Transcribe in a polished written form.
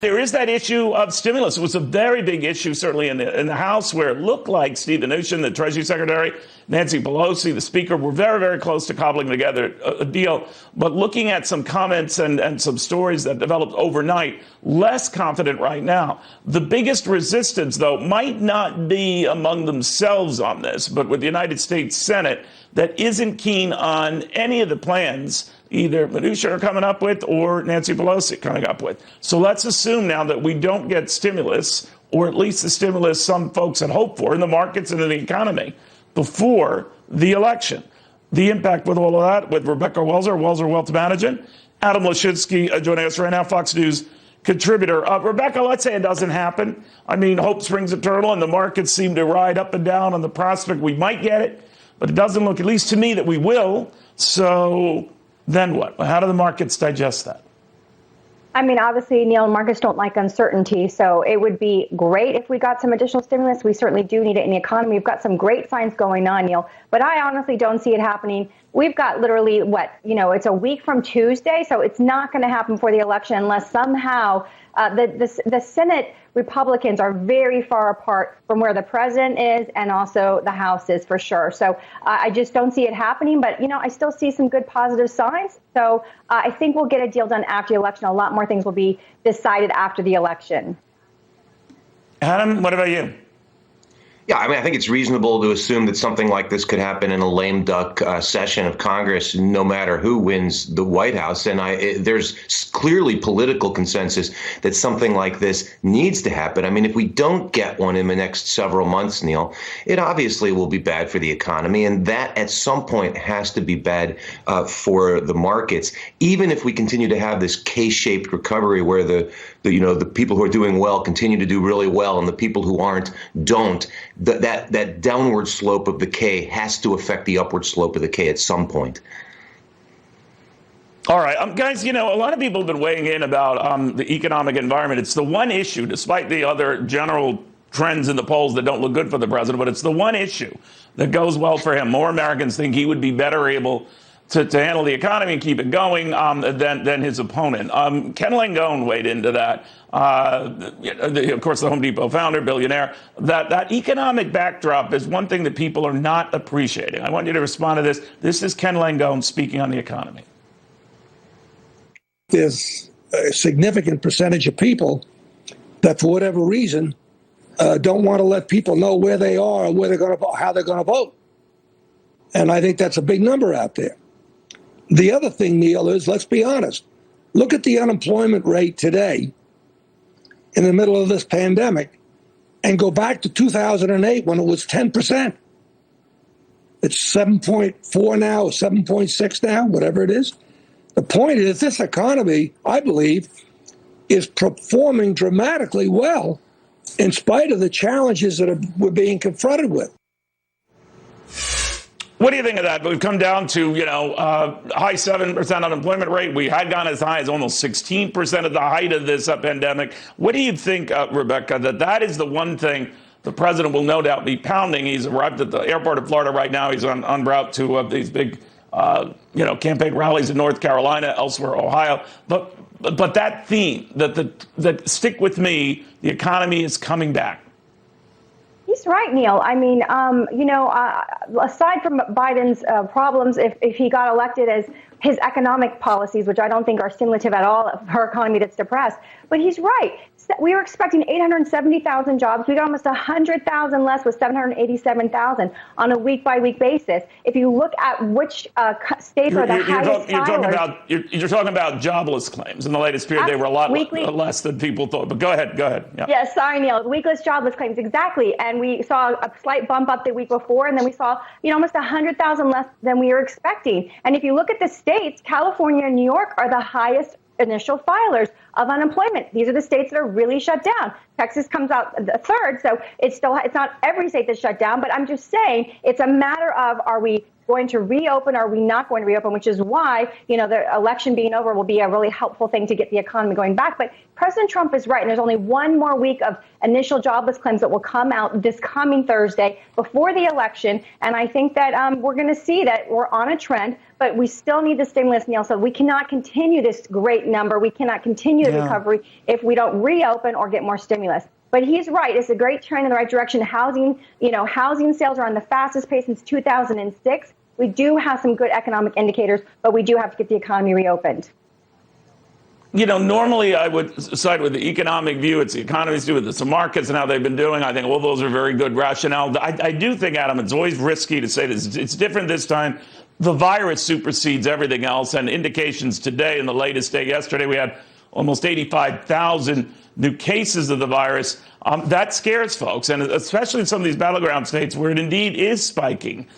There is that issue of stimulus. It was a very big issue, certainly in the House, where it looked like Steve Mnuchin, the Treasury Secretary, Nancy Pelosi, the Speaker, were very, very close to cobbling together a deal. But looking at some comments and some stories that developed overnight, less confident right now. The biggest resistance, though, might not be among themselves on this, but with the United States Senate that isn't keen on any of the plans either Mnuchin are coming up with or Nancy Pelosi coming up with. So let's assume now that we don't get stimulus, or at least the stimulus some folks had hoped for in the markets and in the economy before the election. The impact with all of that, with Rebecca Walser, Walser Wealth Management, Adam Lashinsky joining us right now, Fox News contributor. Rebecca, let's say it doesn't happen. I mean, hope springs eternal, and the markets seem to ride up and down on the prospect we might get it, but it doesn't look, at least to me, that we will. So then what? How do the markets digest that? I mean, obviously, Neil, markets don't like uncertainty, so it would be great if we got some additional stimulus. We certainly do need it in the economy. We've got some great signs going on, Neil, but I honestly don't see it happening. We've got literally it's a week from Tuesday, so it's not going to happen before the election unless somehow the Senate Republicans are very far apart from where the president is and also the House is, for sure. So I just don't see it happening. But, I still see some good positive signs. So I think we'll get a deal done after the election. A lot more things will be decided after the election. Adam, what about you? Yeah, I mean, I think it's reasonable to assume that something like this could happen in a lame duck session of Congress, no matter who wins the White House. And there's clearly political consensus that something like this needs to happen. I mean, if we don't get one in the next several months, Neil, it obviously will be bad for the economy. And that at some point has to be bad for the markets, even if we continue to have this K-shaped recovery where the people who are doing well continue to do really well and the people who aren't don't. That downward slope of the K has to affect the upward slope of the K at some point. All right, guys, a lot of people have been weighing in about the economic environment. It's the one issue, despite the other general trends in the polls that don't look good for the president, but it's the one issue that goes well for him. More Americans think he would be better able to handle the economy and keep it going than his opponent. Ken Langone weighed into that. Of course, the Home Depot founder, billionaire. That economic backdrop is one thing that people are not appreciating. I want you to respond to this. This is Ken Langone speaking on the economy. There's a significant percentage of people that, for whatever reason, don't want to let people know where they are and where they're going to, how they're going to vote. And I think that's a big number out there. The other thing, Neil, is, let's be honest, look at the unemployment rate today in the middle of this pandemic and go back to 2008 when it was 10%. It's 7.4 now, 7.6 now, whatever it is. The point is this economy, I believe, is performing dramatically well in spite of the challenges that we're being confronted with. What do you think of that? We've come down to, high 7% unemployment rate. We had gone as high as almost 16% at the height of this pandemic. What do you think, Rebecca, that is the one thing the president will no doubt be pounding? He's arrived at the airport of Florida right now. He's en route to these big, campaign rallies in North Carolina, elsewhere, Ohio. But that theme, that stick with me, the economy is coming back. He's right, Neil. I mean, aside from Biden's problems, if he got elected, as his economic policies, which I don't think are stimulative at all of her economy that's depressed, but he's right. We were expecting 870,000 jobs. We got almost 100,000 less with 787,000 on a week-by-week basis. If you look at which states are the highest filers. You're talking about jobless claims. In the latest period, they were a lot less than people thought. But go ahead. Yeah. Yes, sorry, Neil. Weekless jobless claims, exactly. And we saw a slight bump up the week before, and then we saw almost 100,000 less than we were expecting. And if you look at the states, California and New York are the highest initial filers of unemployment. These are the states that are really shut down. Texas comes out the third, so it's not every state that's shut down, but I'm just saying it's a matter of, are we going to reopen? Are we not going to reopen? Which is why, the election being over will be a really helpful thing to get the economy going back. But President Trump is right. And there's only one more week of initial jobless claims that will come out this coming Thursday before the election. And I think that we're going to see that we're on a trend. but we still need the stimulus, Neil. So we cannot continue this great number. We cannot continue the recovery if we don't reopen or get more stimulus. But he's right. It's a great trend in the right direction. Housing sales are on the fastest pace since 2006. We do have some good economic indicators, but we do have to get the economy reopened. Normally I would side with the economic view. It's the economies do with the markets and how they've been doing. I think all those are very good rationale. I do think, Adam, it's always risky to say this. It's different this time. The virus supersedes everything else, and indications today in the latest day, yesterday, we had almost 85,000 new cases of the virus. That scares folks, and especially in some of these battleground states where it indeed is spiking.